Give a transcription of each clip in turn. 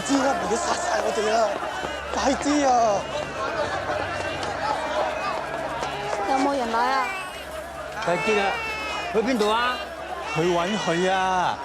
啲啦，唔係要殺晒我哋啦！快啲啊！有冇人來啊？睇見啦，去邊度啊？去揾佢啊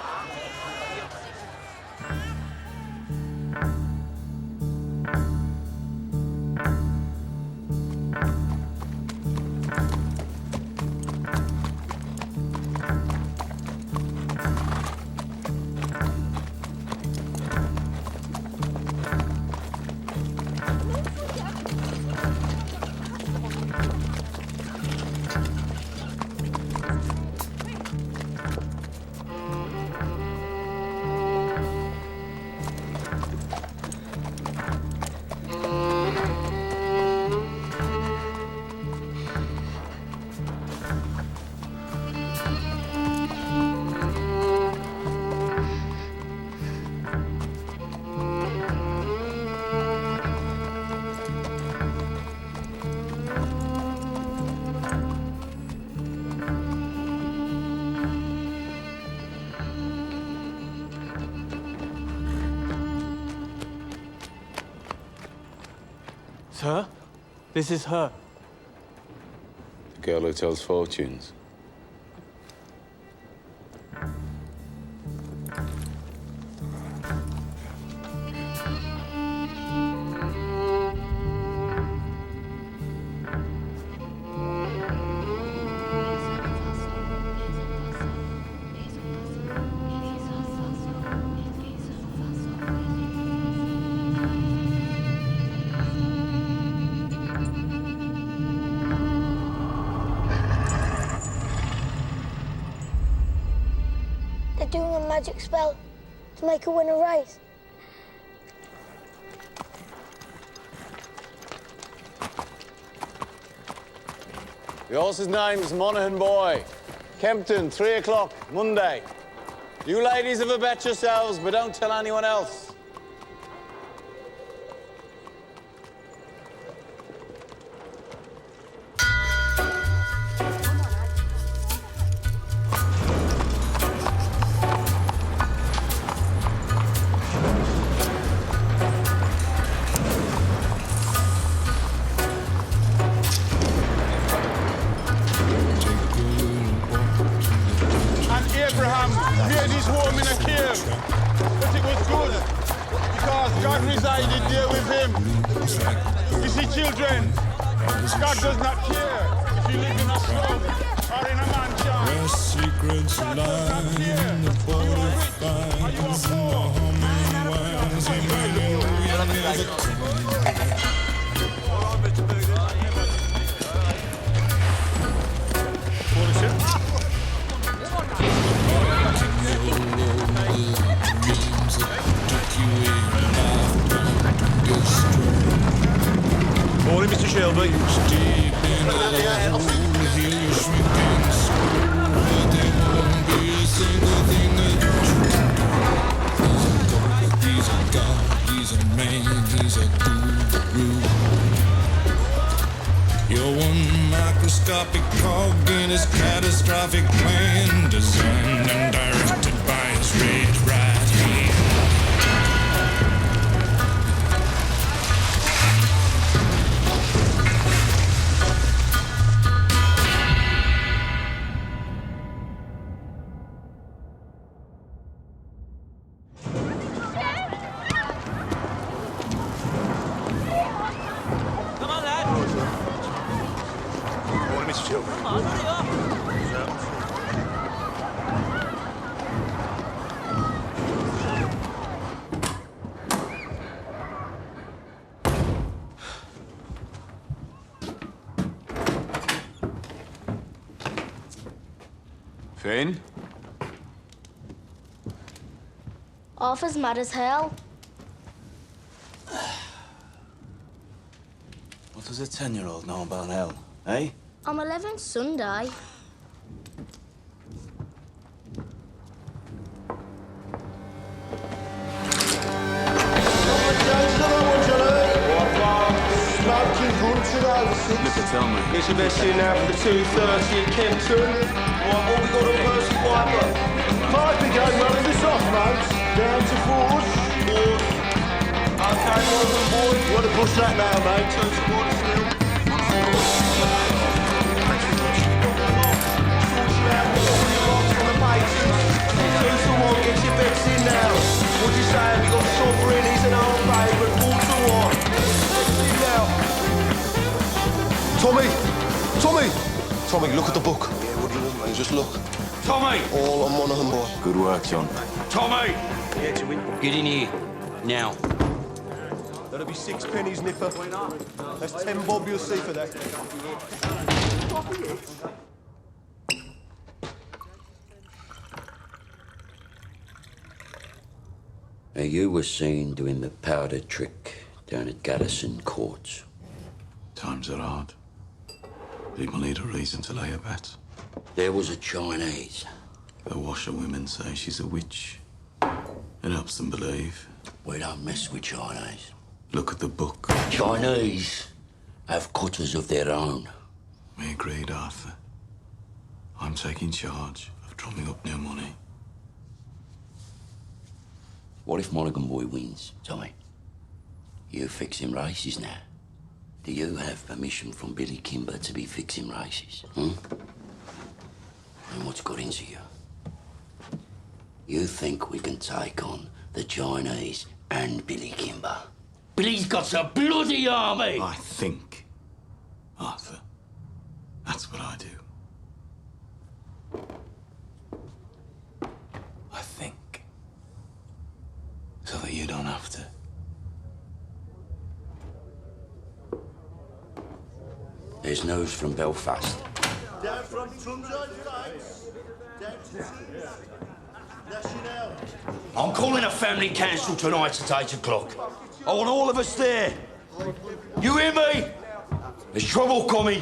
！Sir, this is her. The girl who tells fortunes. They're doing a magic spell to make her win a race. The horse's name's Monaghan Boy. Kempton, 3 o'clock, Monday. You ladies have a bet yourselves, but don't tell anyone else. Abraham made his home in a cave, but it was good because God resided there with him. You see, children, God does not care if you live in a slum or in a mansion. Where secrets lie in the butterflies and the humming winds, Emmanuel never comes. Morning, Mr. Shelby. Deep in the hole, hear you shrinking slow, but there won't be a single thing that he's a god, he's a man, he's a guru. You're one microscopic cog in his catastrophic plan, designed and directed by his red right hand. Finn? Arthur's mad as hell. What does a 10-year-old know about hell, eh? I'm 11 Sunday. Tell me. It's your best in now for the 2:30 at Kempton. Right, what we got on Percy Piper? Piper game running this off, mate. Down to fours. Alright, Morgan boy, you want to push that now, mate? Turn towards the hill. Get your bets in now. What'd you say? We got sovereign, he's an old favourite, 4-1. In now. Tommy, look at the book. Yeah, what do you want, mate? Just look. Tommy! All on Monaghan boy. Good work, John. Tommy! Get in here, now. That'll be 6 pennies, Nipper. That's 10 bob you'll see for that. Now, you were seen doing the powder trick down at Garrison Courts. Times are hard. People need a reason to lay a bet. There was a Chinese. The washerwomen say she's a witch. It helps them believe. We don't mess with Chinese. Look at the book. Chinese have cutters of their own. We agreed, Arthur. I'm taking charge of drumming up new money. What if Monaghan boy wins, Tommy? You fixing races now. Do you have permission from Billy Kimber to be fixing races? And what's got into you? You think we can take on the Chinese and Billy Kimber? Billy's got a bloody army! I think, Arthur. That's what I do. I think. So that you don't have to. There's news from Belfast. Down from Trumside Fights. Down to National. I'm calling a family council tonight at 8 o'clock. I want all of us there. You hear me? There's trouble coming.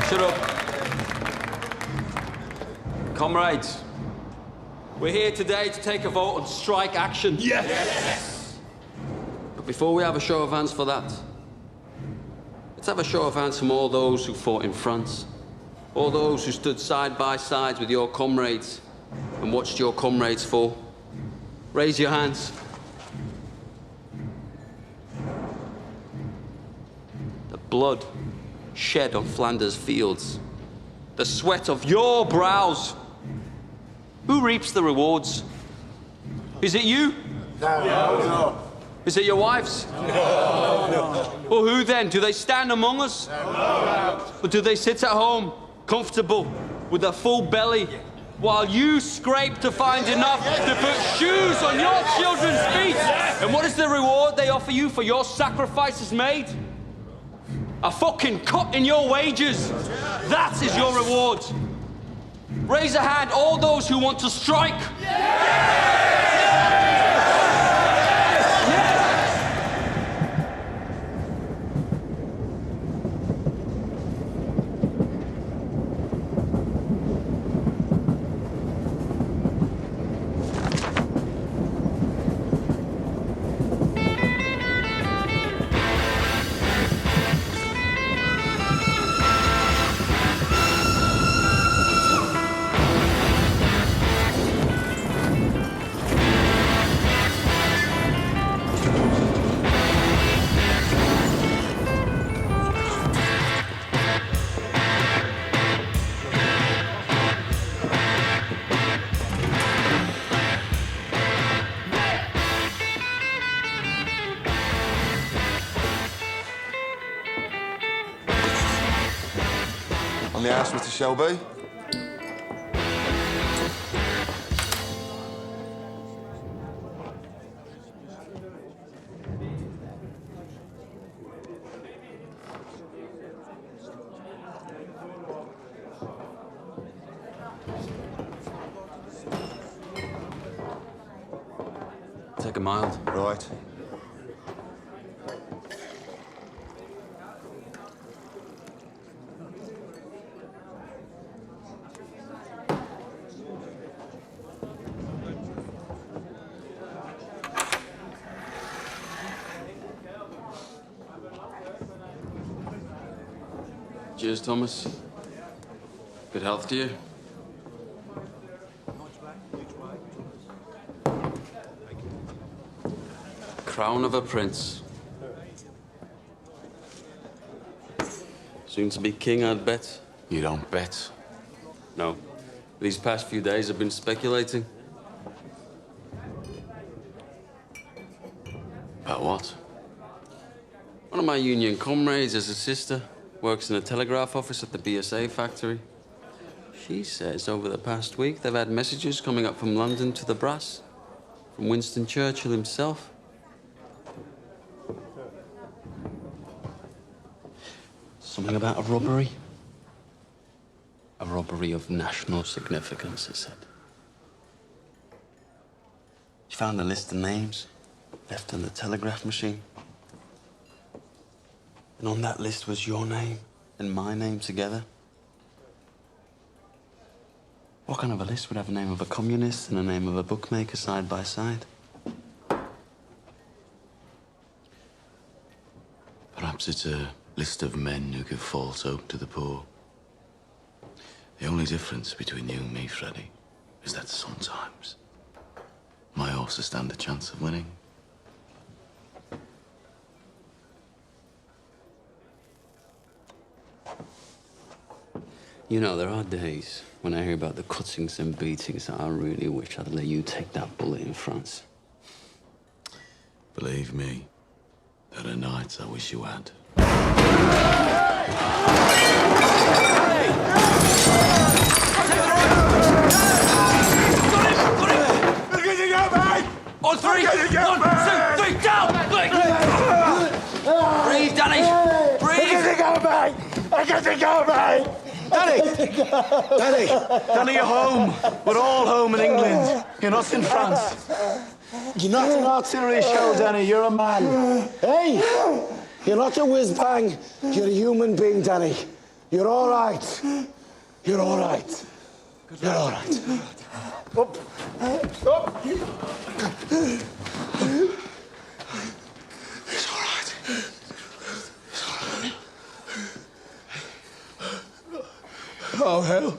Shut up. Comrades, we're here today to take a vote on strike action. Yes! But before we have a show of hands for that, let's have a show of hands from all those who fought in France, all those who stood side by side with your comrades and watched your comrades fall. Raise your hands. The blood shed on Flanders fields, the sweat of your brows. Who reaps the rewards? Is it you? No. Is it your wives? No. Well, who then? Do they stand among us? No. Or do they sit at home, comfortable, with a full belly, while you scrape to find enough to put shoes on your children's feet? And what is the reward they offer you for your sacrifices made? A fucking cut in your wages. That is your reward. Raise a hand, all those who want to strike. On the house, Mr. Shelby? Take a mild. Right. Cheers, Thomas. Good health to you. Crown of a prince. Soon to be king, I'd bet. You don't bet. No. These past few days I've been speculating. About what? One of my union comrades has a sister, works in a telegraph office at the BSA factory. She says over the past week they've had messages coming up from London to the brass, from Winston Churchill himself. Something about a robbery. A robbery of national significance, it said. She found a list of names left on the telegraph machine. And on that list was your name and my name together. What kind of a list would have a name of a communist and a name of a bookmaker side by side? Perhaps it's a list of men who give false hope to the poor. The only difference between you and me, Freddie, is that sometimes my horses stand a chance of winning. You know, there are days when I hear about the cuttings and beatings that I really wish I'd let you take that bullet in France. Believe me, there are nights I wish you had. On three! 1, 2, 3, down! Breathe, Danny! Breathe! I get to go, mate! Danny, you're home. We're all home in England. You're not in France. You're not an artillery shell, Danny. You're a man. Hey! You're not a whiz-bang. You're a human being, Danny. You're all right. You're all right. You're all right. Up. Up. It's all right. It's all right. Oh, hell.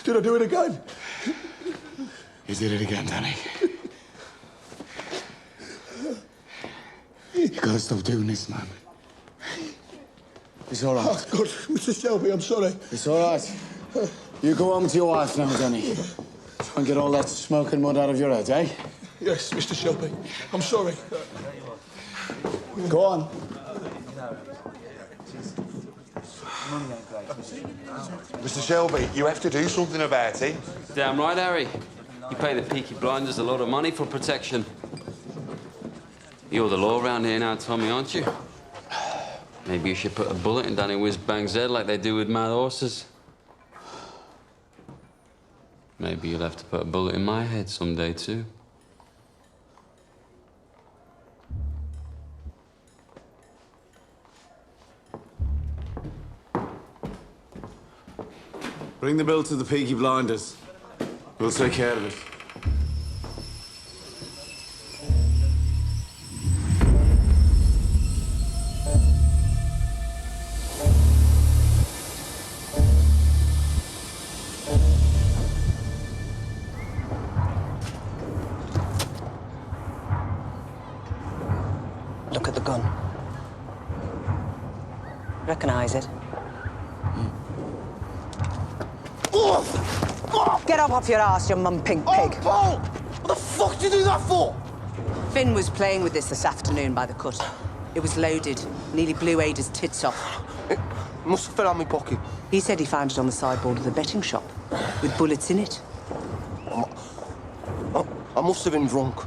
Did I do it again? You did it again, Danny. You gotta stop doing this, man. It's all right. Oh, God, Mr. Shelby, I'm sorry. It's all right. You go home to your wife now, Danny. Try and get all that smoke and mud out of your head, eh? Yes, Mr. Shelby. I'm sorry. Go on. Mr. Shelby, you have to do something about it. Damn right, Harry. You pay the peaky blinders a lot of money for protection. You're the law around here now, Tommy, aren't you? Maybe you should put a bullet in Danny Whiz-Bang's head like they do with mad horses. Maybe you'll have to put a bullet in my head someday, too. Bring the bill to the Peaky Blinders. We'll take care of it. Look at the gun. Recognize it? Get up off your ass, you mum-pink pig. Oh, Paul! What the fuck did you do that for? Finn was playing with this afternoon by the cut. It was loaded. Nearly blew Ada's tits off. It must have fell out my pocket. He said he found it on the sideboard of the betting shop, with bullets in it. I must have been drunk.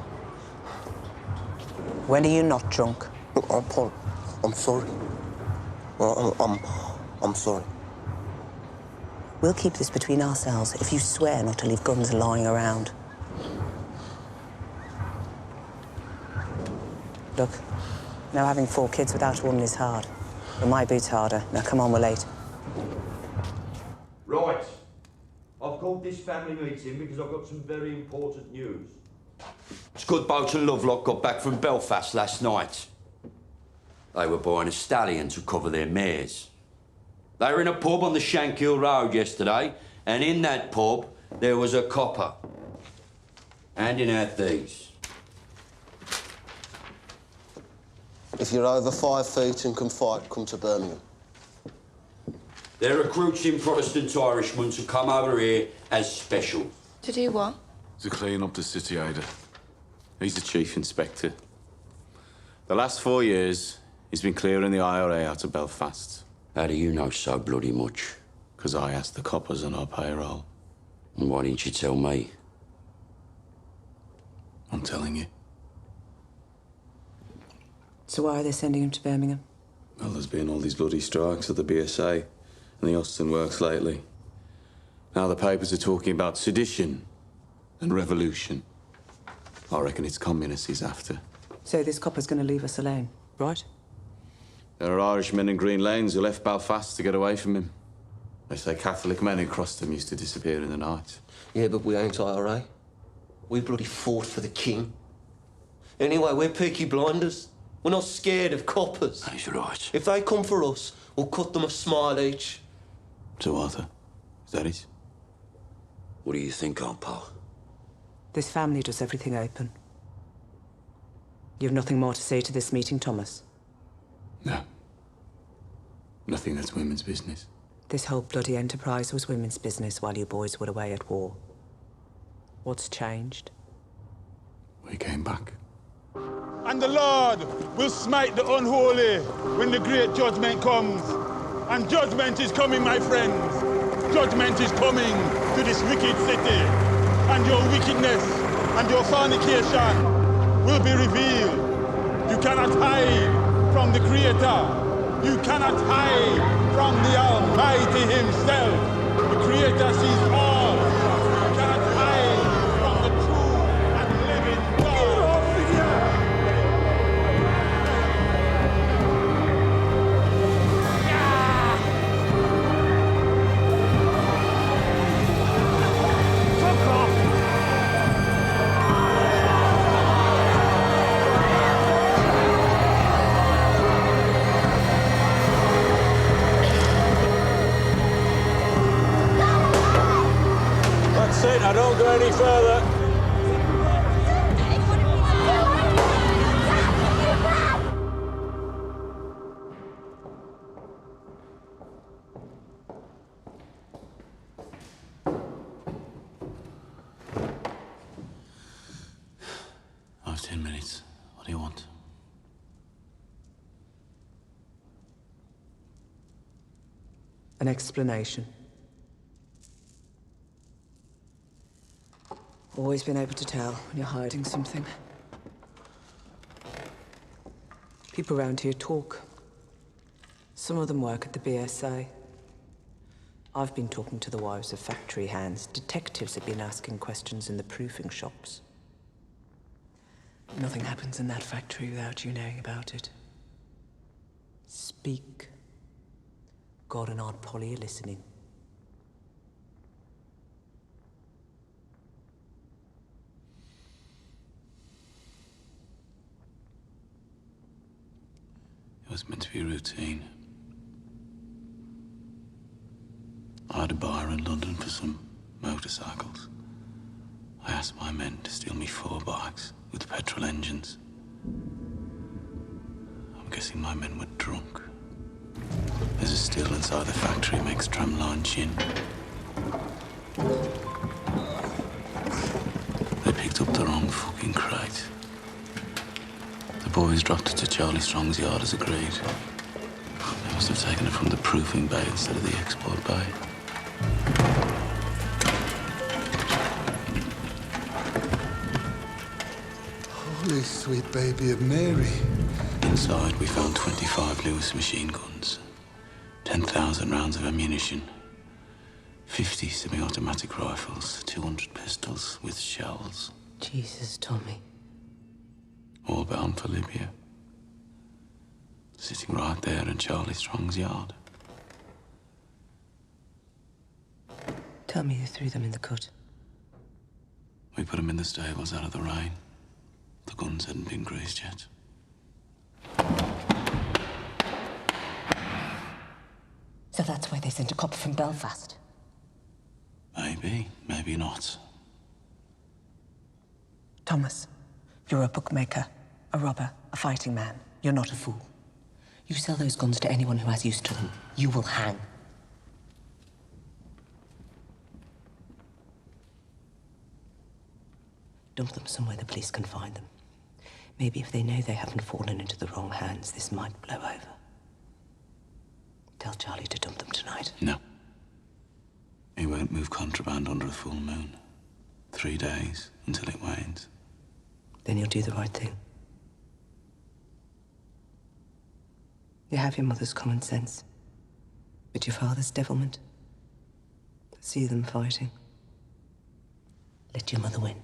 When are you not drunk? I'm sorry. I'm sorry. We'll keep this between ourselves if you swear not to leave guns lying around. Look, now having 4 kids without a woman is hard. But my boot's harder. Now come on, we're late. Right. I've called this family meeting because I've got some very important news. Scudboat and Lovelock got back from Belfast last night. They were buying a stallion to cover their mares. They were in a pub on the Shankill Road yesterday, and in that pub there was a copper handing out these. If you're over 5 feet and can fight, come to Birmingham. They're recruiting Protestant Irishmen to come over here as special. To do what? To clean up the city, Ada. He's the chief inspector. The last 4 years, he's been clearing the IRA out of Belfast. How do you know so bloody much? Because I asked the coppers on our payroll. And why didn't you tell me? I'm telling you. So why are they sending him to Birmingham? Well, there's been all these bloody strikes at the BSA and the Austin Works lately. Now the papers are talking about sedition and revolution. I reckon it's communists he's after. So this copper's going to leave us alone, right? There are Irishmen in Green Lanes who left Belfast to get away from him. They say Catholic men who crossed him used to disappear in the night. Yeah, but we ain't IRA. We bloody fought for the king. Anyway, we're peaky blinders. We're not scared of coppers. That's right. If they come for us, we'll cut them a smile each. So, Arthur, is that it? What do you think, Aunt Pal? This family does everything open. You have nothing more to say to this meeting, Thomas? No. Nothing that's women's business. This whole bloody enterprise was women's business while you boys were away at war. What's changed? We came back. And the Lord will smite the unholy when the great judgment comes. And judgment is coming, my friends. Judgment is coming to this wicked city. And your wickedness and your fornication will be revealed. You cannot hide from the Creator. You cannot hide from the Almighty Himself. The Creator sees all. You cannot hide from the true and living God. Get off of here! That's it, I don't go any further. I have 10 minutes. What do you want? An explanation. Always been able to tell when you're hiding something. People around here talk. Some of them work at the BSA. I've been talking to the wives of factory hands. Detectives have been asking questions in the proofing shops. Nothing happens in that factory without you knowing about it. Speak. God and Aunt Polly are listening. It was meant to be routine. I had a bar in London for some motorcycles. I asked my men to steal me 4 bikes with petrol engines. I'm guessing my men were drunk. There's a still inside the factory makes tramline gin. They picked up the wrong fucking crate. The boys dropped it to Charlie Strong's yard as agreed. Must have taken it from the proofing bay instead of the export bay. Holy sweet baby of Mary. Inside, we found 25 Lewis machine guns, 10,000 rounds of ammunition, 50 semi-automatic rifles, 200 pistols with shells. Jesus, Tommy. All bound for Libya. Sitting right there in Charlie Strong's yard. Tell me who threw them in the cut. We put them in the stables out of the rain. The guns hadn't been greased yet. So that's why they sent a copper from Belfast. Maybe, maybe not. Thomas, you're a bookmaker, a robber, a fighting man. You're not a fool. You sell those guns to anyone who has use to them. You will hang. Dump them somewhere the police can find them. Maybe if they know they haven't fallen into the wrong hands, this might blow over. Tell Charlie to dump them tonight. No. He won't move contraband under a full moon. 3 days until it wanes. Then you'll do the right thing. You have your mother's common sense, but your father's devilment. See them fighting. Let your mother win.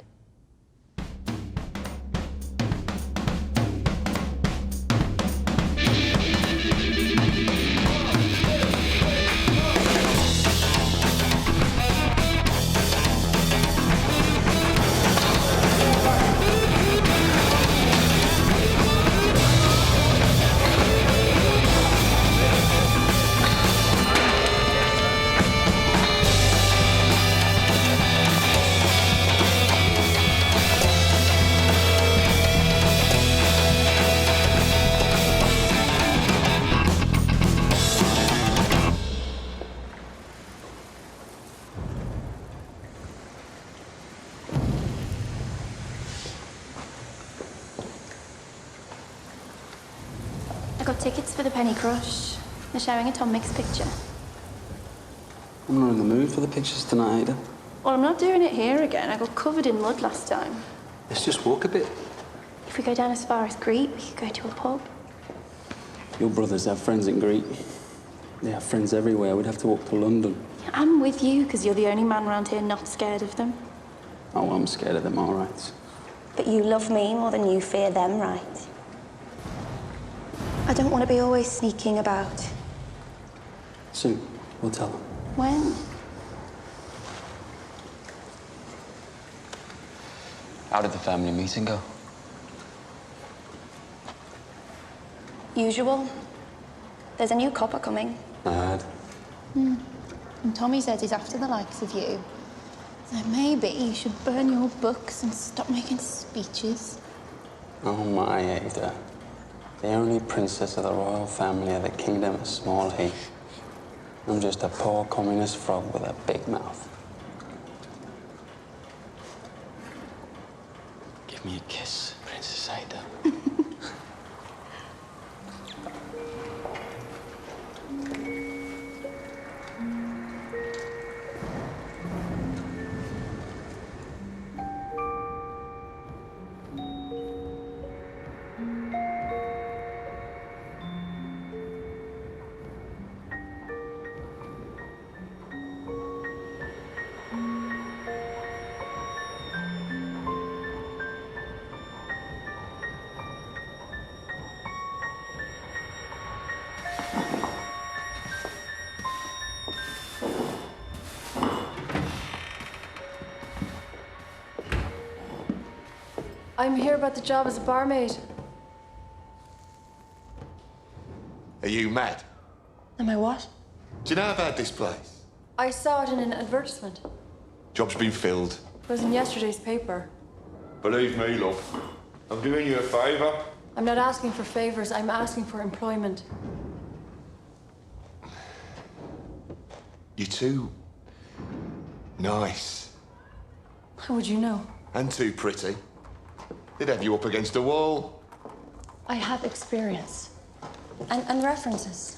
I got tickets for the Penny Crush. They're showing a Tom Mix picture. I'm not in the mood for the pictures tonight, Ada. Well, I'm not doing it here again. I got covered in mud last time. Let's just walk a bit. If we go down as far as Greet, we could go to a pub. Your brothers have friends in Greek. They have friends everywhere. We'd have to walk to London. I'm with you, because you're the only man around here not scared of them. Oh, I'm scared of them, all right. But you love me more than you fear them, right? I don't want to be always sneaking about. Soon, we'll tell them. When? How did the family meeting go? Usual. There's a new copper coming. I heard. And Tommy says he's after the likes of you. So maybe you should burn your books and stop making speeches. Oh, my Ada. The only princess of the royal family of the kingdom of Small Heath. I'm just a poor communist frog with a big mouth. Give me a kiss, Princess Ada. I'm here about the job as a barmaid. Are you mad? Am I what? Do you know about this place? I saw it in an advertisement. Job's been filled. It was in yesterday's paper. Believe me, love. I'm doing you a favour. I'm not asking for favors, I'm asking for employment. You're too nice. How would you know? And too pretty. They'd have you up against a wall. I have experience. And references.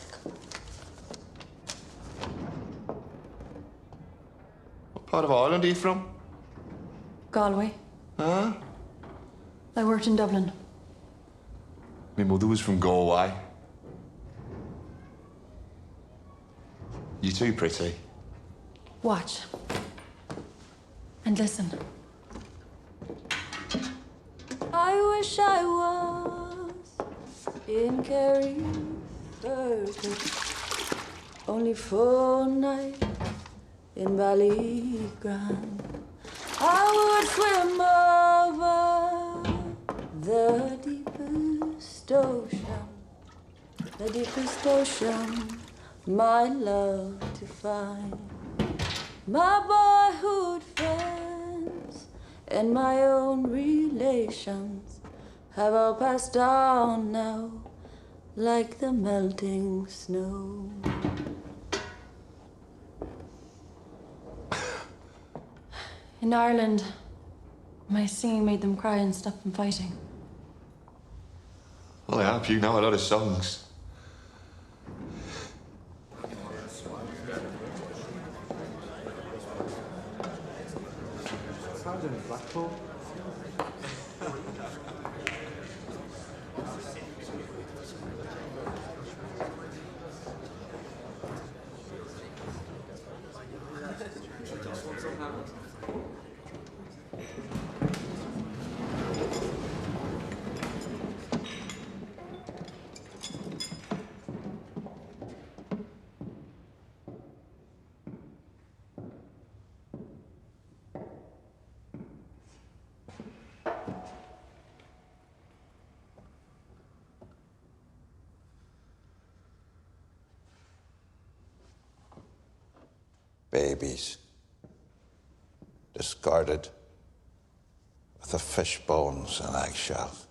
part of Ireland are you from? Galway. Huh? I worked in Dublin. My mother was from Galway. You too pretty. Watch. And listen. I wish I was in Kerry, only for a night in Ballygrand. I would swim over the deepest ocean, my love to find. My boyhood friends and my own relations have all passed on now, like the melting snow. In Ireland, my singing made them cry and stop them fighting. Well, I hope you know a lot of songs. Blackpool. Babies, discarded with the fish bones and eggshells.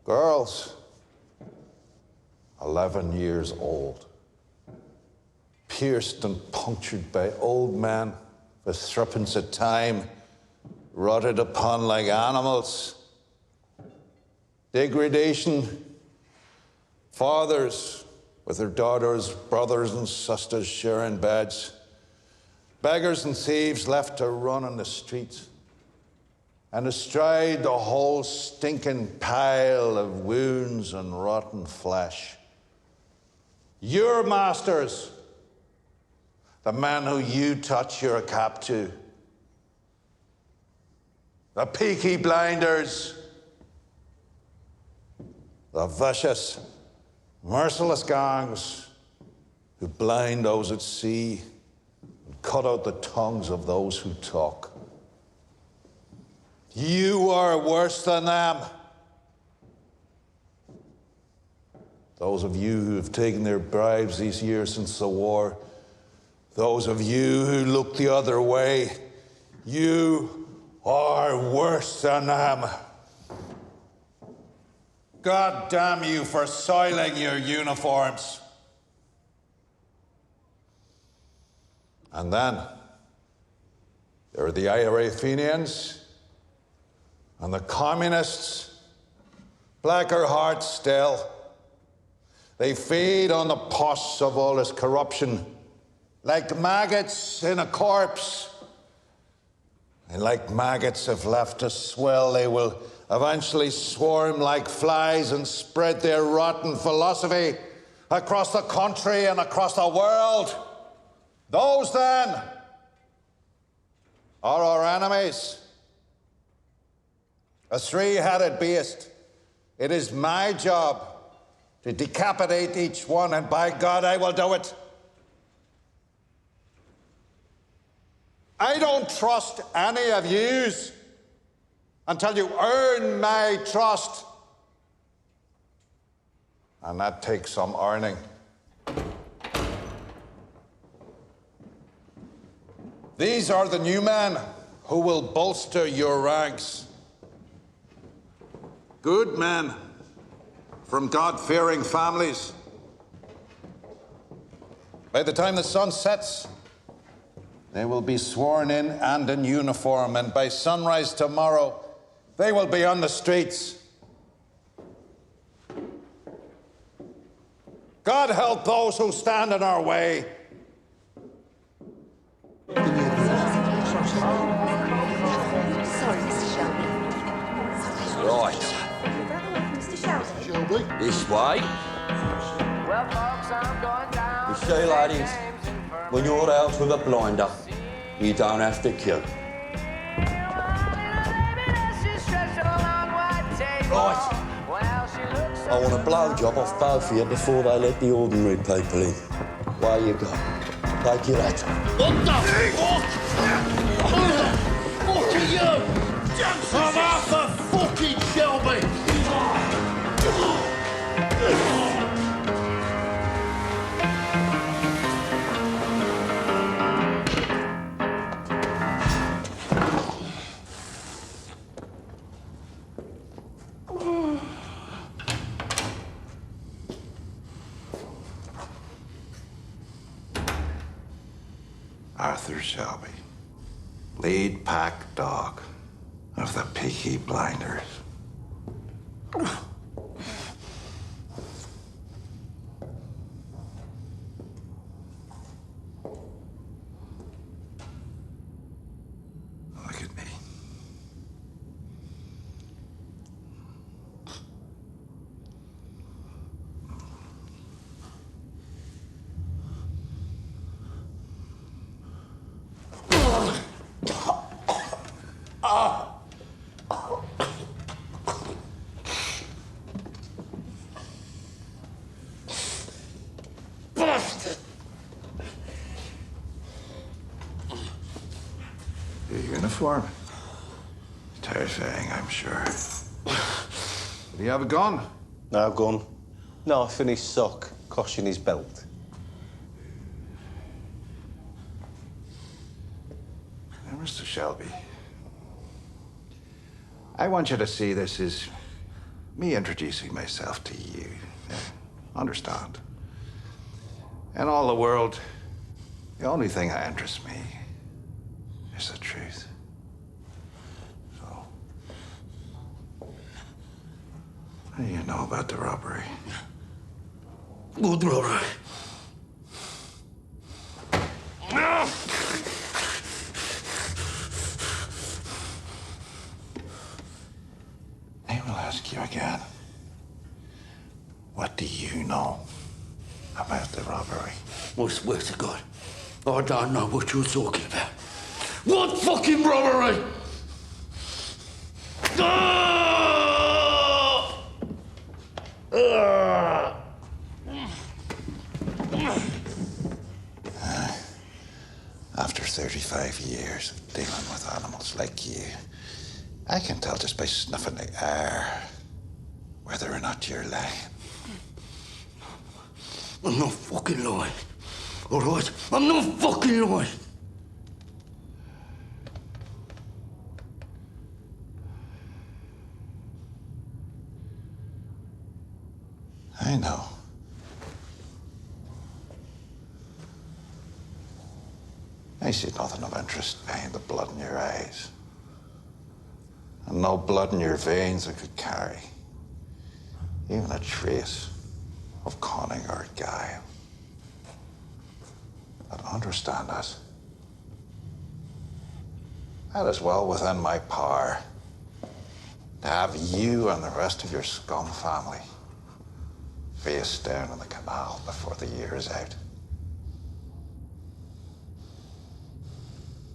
Girls, 11 years old, pierced and punctured by old men with threepence of time, rotted upon like animals. Degradation, fathers with their daughters, brothers and sisters sharing beds. Beggars and thieves left to run on the streets. And astride the whole stinking pile of wounds and rotten flesh. Your masters, the men who you touch your cap to. The peaky blinders. The vicious, merciless gangs who blind those at sea and cut out the tongues of those who talk. You are worse than them. Those of you who have taken their bribes these years since the war, those of you who look the other way, you are worse than them. God damn you for soiling your uniforms. And then there are the IRA Fenians and the communists, blacker hearts still. They feed on the pus of all this corruption like maggots in a corpse. And like maggots, if left to swell, they will eventually swarm like flies and spread their rotten philosophy across the country and across the world. Those, then, are our enemies. A three-headed beast. It is my job to decapitate each one, and by God, I will do it. I don't trust any of yous until you earn my trust. And that takes some earning. These are the new men who will bolster your ranks. Good men from God-fearing families. By the time the sun sets, they will be sworn in and in uniform, and by sunrise tomorrow, they will be on the streets. God help those who stand in our way. Shelby? This way. You see, ladies, when you're out with a blinder, you don't have to kill. Right. I want a blowjob off both of you before they let the ordinary people in. Where you go? Take your hat. What the fuck? Who the fuck are you? I'm Arthur fucking Shelby. Arthur Shelby, lead pack dog of the Peaky Blinders. Look at me. Your uniform. Terrifying, I'm sure. Do you have a gun? No gun. Knife in his sock, cosh in his belt. Now, Mr. Shelby, I want you to see this as me introducing myself to you. Understand? In all the world, the only thing that interests me is the truth. So, what do you know about the robbery? What robbery? I will ask you again. What do you know about the robbery? I swear to God, I don't know what you're talking about. What fucking robbery? After 35 years of dealing with animals like you, I can tell just by snuffing the air whether or not you're lying. I'm not fucking lying. All right? I'm not fucking lying. I know. I see nothing of interest behind the blood in your eyes. And no blood in your veins that could carry even a trace of cunning or guile. But understand this. That is well within my power to have you and the rest of your scum family face down in the canal before the year is out.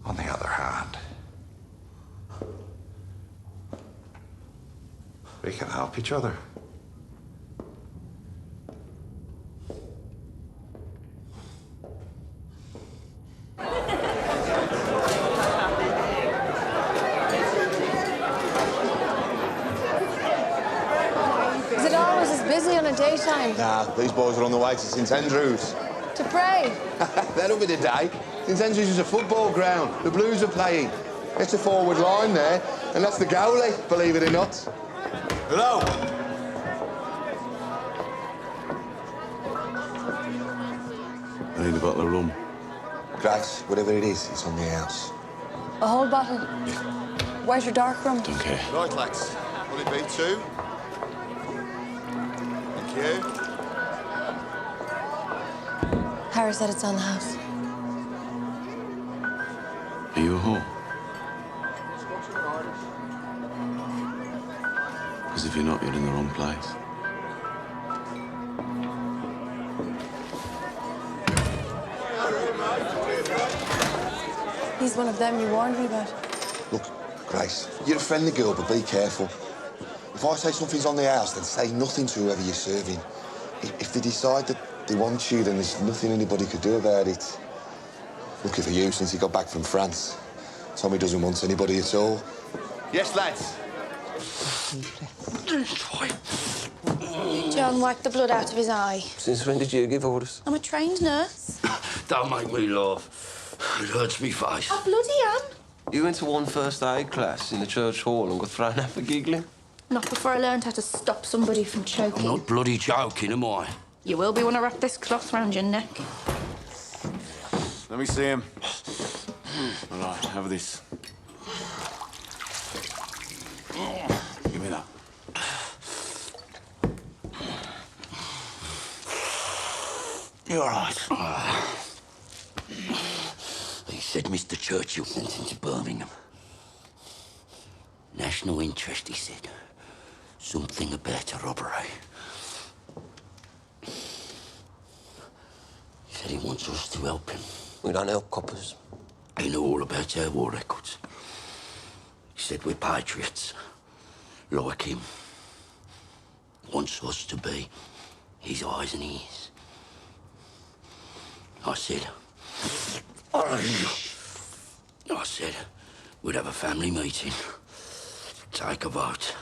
On the other hand, we can help each other. Is it always as busy on a daytime? Nah, these boys are on the way to St Andrews. To pray? That'll be the day. St Andrews is a football ground. The Blues are playing. It's a forward line there, and that's the goalie, believe it or not. Hello. I need a bottle of rum. Grace, whatever it is, it's on the house. A whole bottle? White or dark rum? Don't care. Right, lads. Will it be 2? Thank you. Harry said it's on the house. Are you a whore? Because if you're not, you're in the wrong place. He's one of them you warned me about. Look, Grace, you're a friendly girl, but be careful. If I say something's on the house, then say nothing to whoever you're serving. If they decide that they want you, then there's nothing anybody could do about it. Lucky for you, since he got back from France. Tommy doesn't want anybody at all. Yes, lads. John wiped the blood out of his eye. Since when did you give orders? I'm a trained nurse. Don't make me laugh. It hurts me face. I bloody am. You went to one first aid class in the church hall and got thrown out for giggling? Not before I learned how to stop somebody from choking. I'm not bloody joking, am I? You will be when I wrap this cloth round your neck. Let me see him. All right, have this. Give me that. You're all right. He said Mr. Churchill sent him to Birmingham. National interest, he said. Something about a robbery. He said he wants us to help him. We don't help coppers. He knew all about our war records. He said we're patriots, like him. Wants us to be his eyes and ears. I said we'd have a family meeting, take a vote.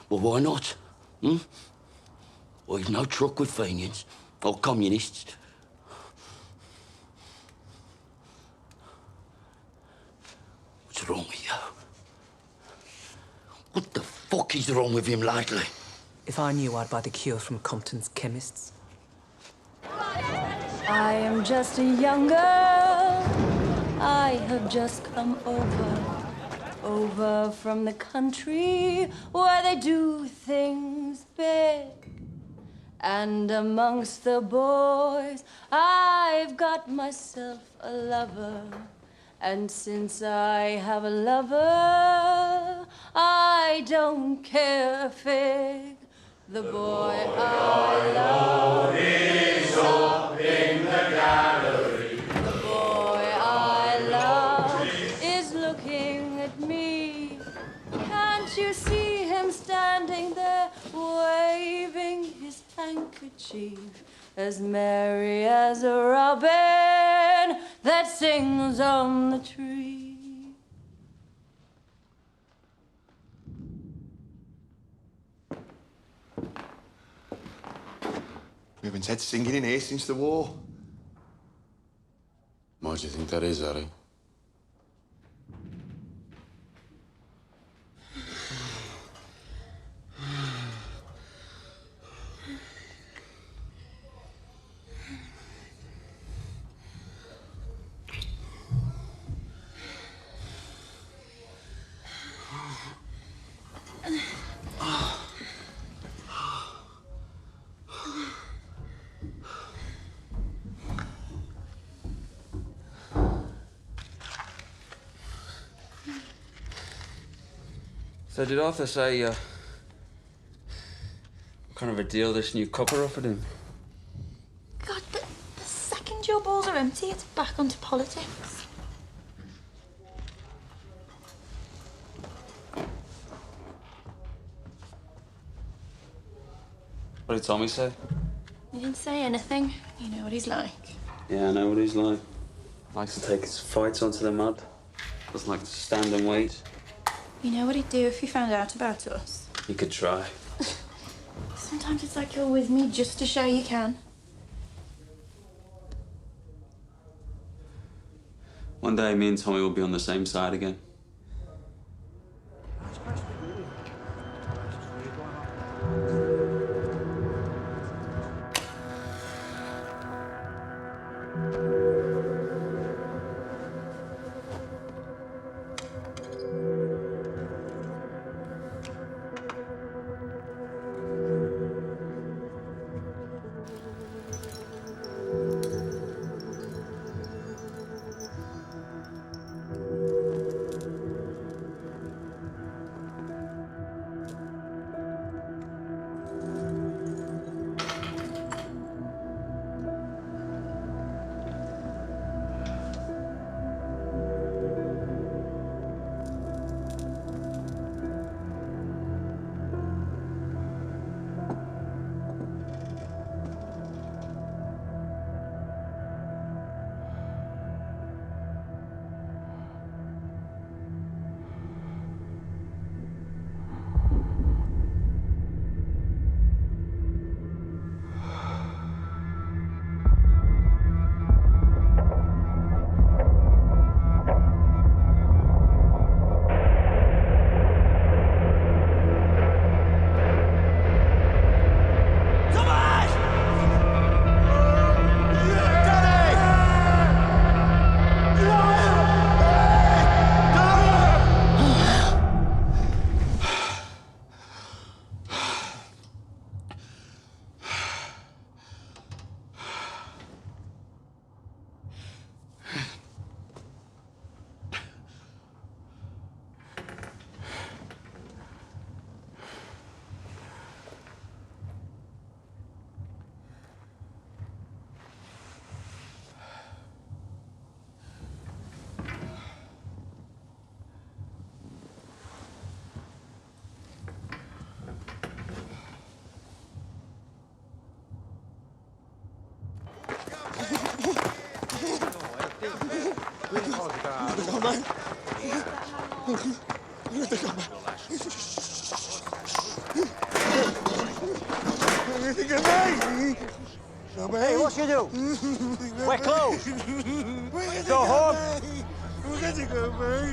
Well, why not? We've no truck with Fenians or communists. What's wrong with you? What the fuck is wrong with him lately? If I knew, I'd buy the cure from Compton's chemists. I am just a young girl. I have just come over from the country where they do things big. And amongst the boys, I've got myself a lover. And since I have a lover, I don't care a fig. The boy I love is up in the gallery. The boy I love is looking at me. Can't you see him standing there, waving his handkerchief, as merry as a robin that sings on the tree? We haven't had singing in here since the war. Why do you think that is, Harry? So did Arthur say, what kind of a deal this new copper offered him? God, the second your balls are empty, it's back onto politics. What did Tommy say? He didn't say anything. You know what he's like. Yeah, I know what he's like. Likes to take his fights onto the mud. Doesn't like to stand and wait. You know what he'd do if he found out about us? He could try. Sometimes it's like you're with me just to show you can. One day, me and Tommy will be on the same side again. Hey, what you do? We're closed. Go home.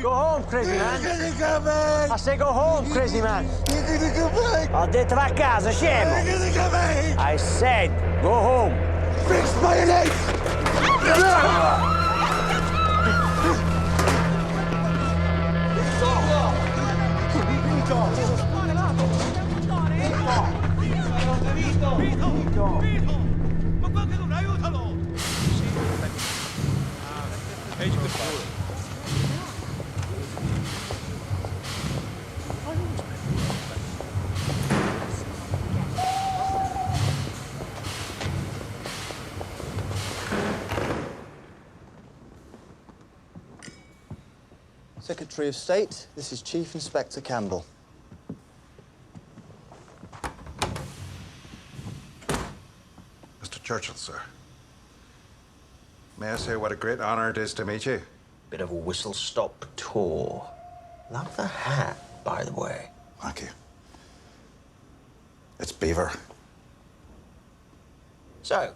Go home, crazy man. I say go home, crazy man. Ho detto va a casa, scemo. I said go home. Fix mayonnaise! Secretary of State, this is Chief Inspector Campbell. Mr. Churchill, sir. May I say what a great honor it is to meet you? Bit of a whistle-stop tour. Love the hat, by the way. Thank you. It's Beaver. So,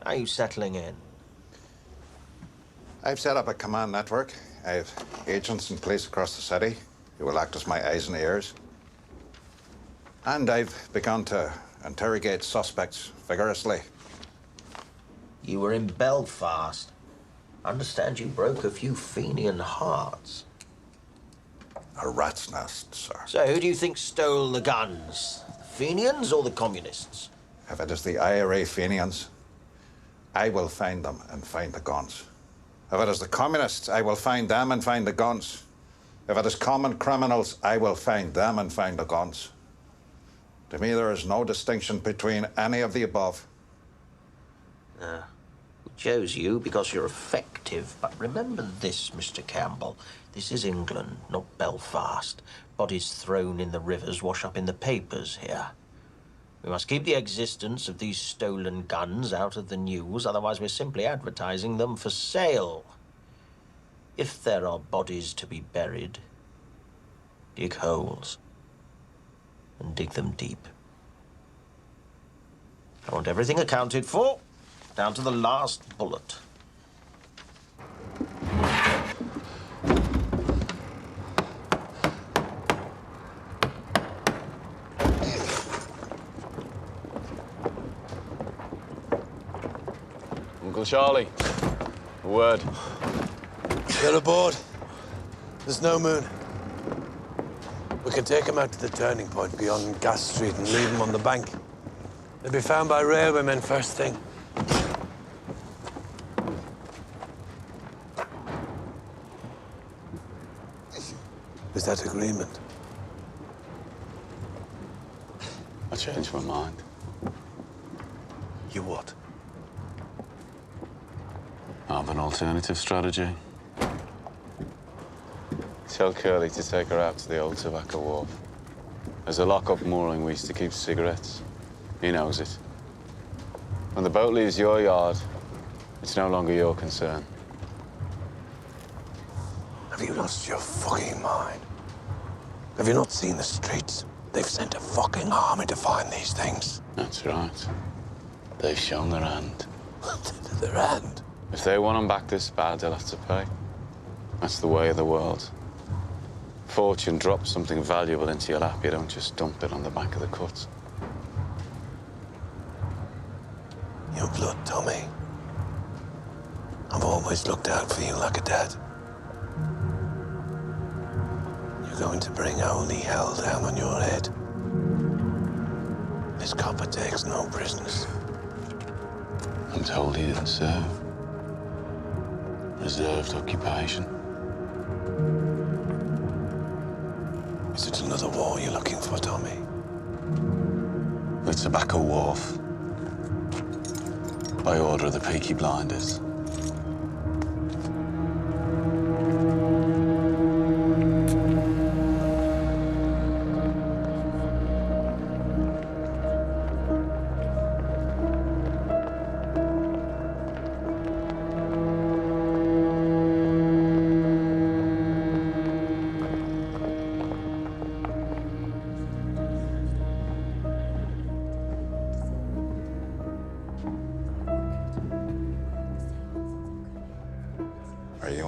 are you settling in? I've set up a command network. I have agents in place across the city who will act as my eyes and ears. And I've begun to interrogate suspects vigorously. You were in Belfast. I understand you broke a few Fenian hearts. A rat's nest, sir. So who do you think stole the guns? The Fenians or the communists? If it is the IRA Fenians, I will find them and find the guns. If it is the communists, I will find them and find the guns. If it is common criminals, I will find them and find the guns. To me, there is no distinction between any of the above. We chose you because you're effective, but remember this, Mr. Campbell. This is England, not Belfast. Bodies thrown in the rivers wash up in the papers here. We must keep the existence of these stolen guns out of the news, otherwise we're simply advertising them for sale. If there are bodies to be buried, dig holes and dig them deep. I want everything accounted for, down to the last bullet. Uncle Charlie, a word. Get aboard. There's no moon. We can take them out to the turning point beyond Gas Street and leave them on the bank. They'll be found by railwaymen first thing. Is that agreement? I changed my mind. You what? I have an alternative strategy. Tell Curly to take her out to the old tobacco wharf. There's a lock-up mooring we used to keep cigarettes. He knows it. When the boat leaves your yard, it's no longer your concern. Have you lost your fucking mind? Have you not seen the streets? They've sent a fucking army to find these things. That's right. They've shown their hand. Their hand? If they want them back this bad, they'll have to pay. That's the way of the world. Fortune drops something valuable into your lap, you don't just dump it on the back of the cut. Your blood, Tommy. I've always looked out for you like a dad. You're going to bring holy hell down on your head. This copper takes no prisoners. I'm told he didn't serve. Reserved occupation. Is it another war you're looking for, Tommy? The Tobacco Wharf. By order of the Peaky Blinders.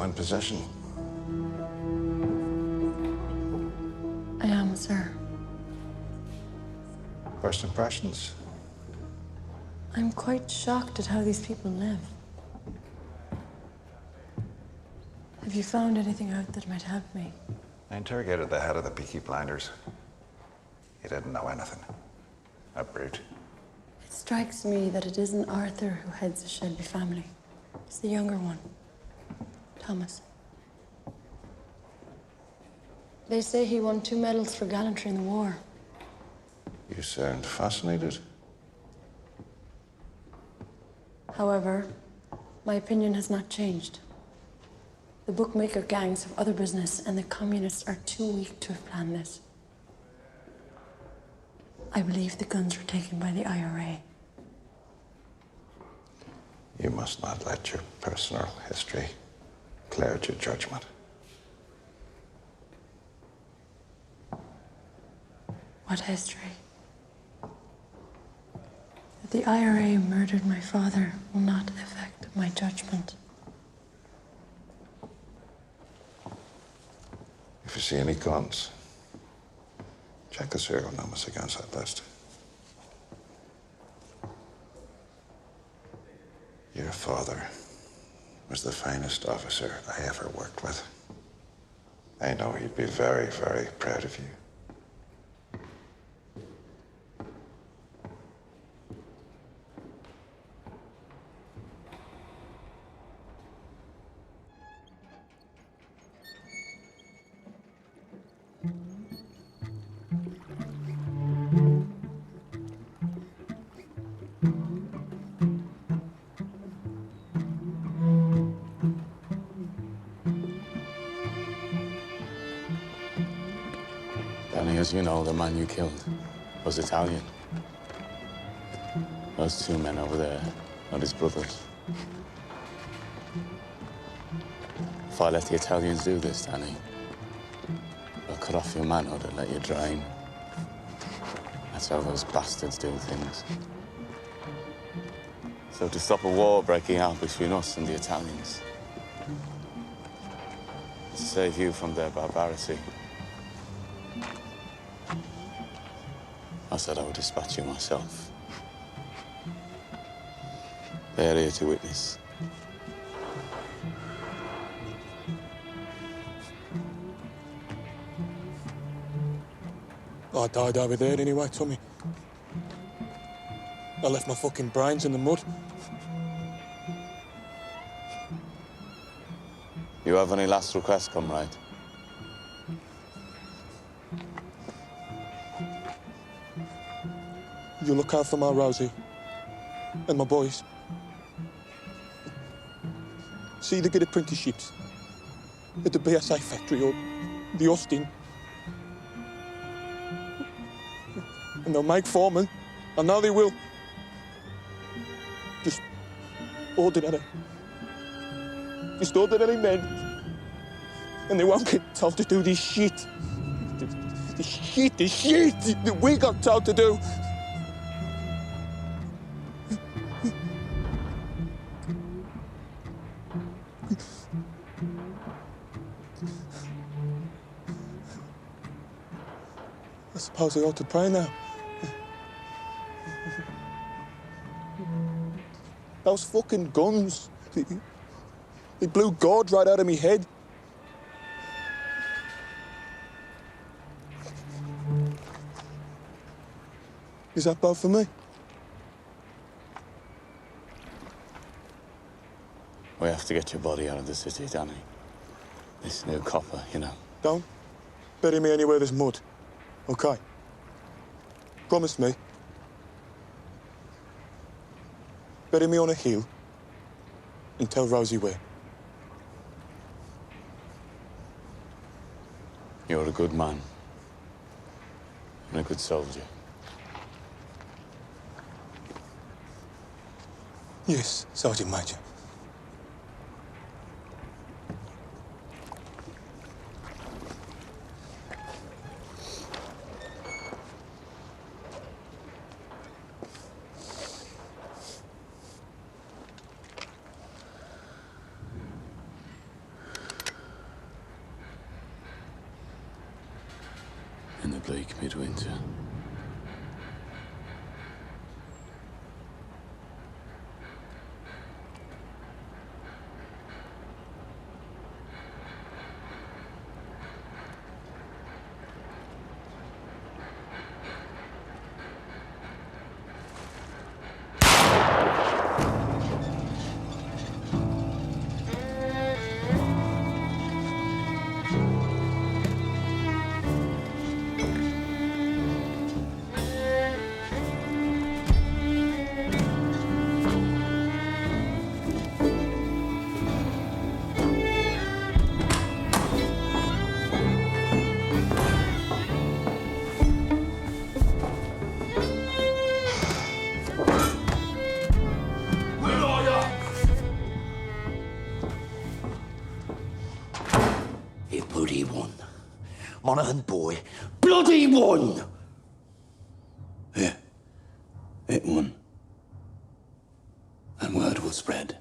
in possession? I am, sir. First impressions? I'm quite shocked at how these people live. Have you found anything out that might help me? I interrogated the head of the Peaky Blinders. He didn't know anything. A brute. It strikes me that it isn't Arthur who heads the Shelby family. It's the younger one, Thomas. They say he won 2 medals for gallantry in the war. You sound fascinated. However, my opinion has not changed. The bookmaker gangs have other business, and the communists are too weak to have planned this. I believe the guns were taken by the IRA. You must not let your personal history cloud your judgment. What history? That the IRA murdered my father will not affect my judgment. If you see any guns, check the serial numbers against that list. Your father was the finest officer I ever worked with. I know he'd be very, very proud of you. Danny, as you know, the man you killed was Italian. Those 2 men over there are his brothers. If I let the Italians do this, Danny, they'll cut off your manhood and let you drain. That's how those bastards do things. So to stop a war breaking out between us and the Italians, to save you from their barbarity, I said I would dispatch you myself. They're here to witness. I died over there anyway, Tommy. I left my fucking brains in the mud. You have any last requests, comrade? You look out for my Rosie and my boys. See they get apprenticeships at the BSA factory or the Austin. And they'll make foremen. I know they will. Just ordinary. Just ordinary men. And they won't get told to do this shit. This shit that we got told to do. I suppose I ought to pray now. Those fucking guns, they blew God right out of me head. Is that bad for me? We have to get your body out of the city, Danny. This new copper, you know. Don't bury me anywhere there's mud, okay? Promise me. Bury me on a hill and tell Rosie where. You're a good man. And a good soldier. Yes, Sergeant Major. midwinter. Bloody won. Monaghan boy, bloody won! Yeah, it won. And word will spread.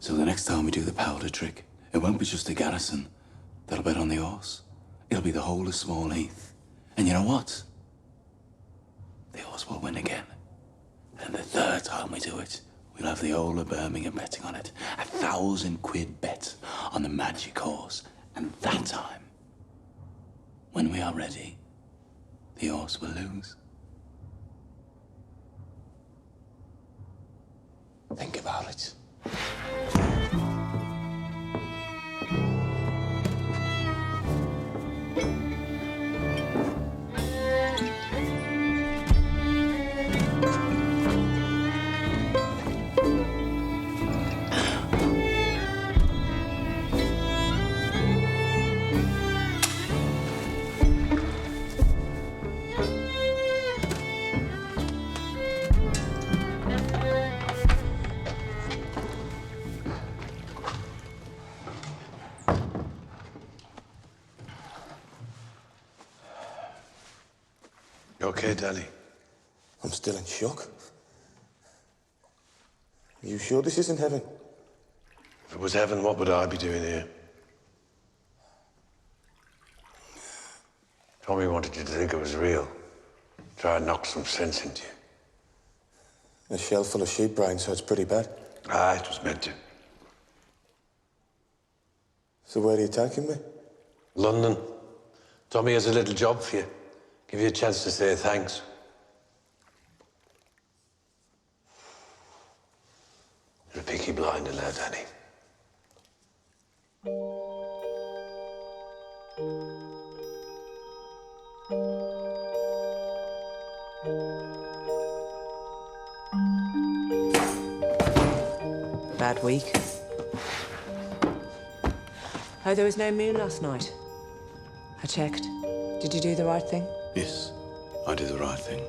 So the next time we do the powder trick, it won't be just the garrison that'll bet on the horse. It'll be the whole of Small Heath. And you know what? The horse will win again. And the third time we do it, we'll have the whole of Birmingham betting on it. 1,000 quid bet on the magic horse. And that time, when we are ready, the horse will lose. Think about it. You okay, Danny? I'm still in shock. Are you sure this isn't heaven? If it was heaven, what would I be doing here? Tommy wanted you to think it was real. Try and knock some sense into you. A shell full of sheep brains, so it's pretty bad. Ah, it was meant to. So where are you taking me? London. Tommy has a little job for you. Give you a chance to say thanks. You're a peaky blinder now, Danny. Bad week. Oh, there was no moon last night. I checked. Did you do the right thing? Yes, I did the right thing.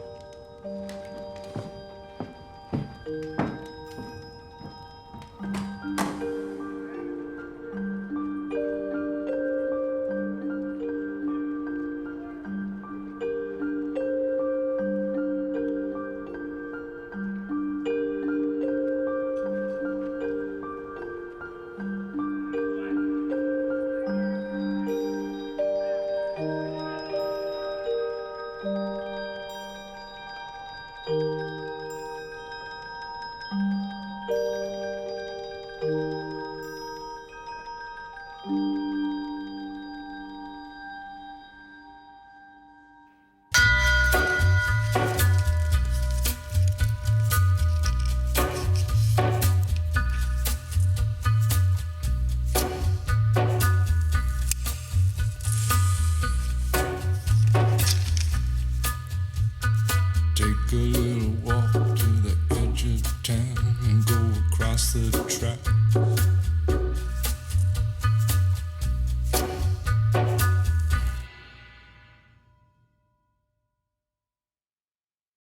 Take a little walk to the edge of town and go across the track.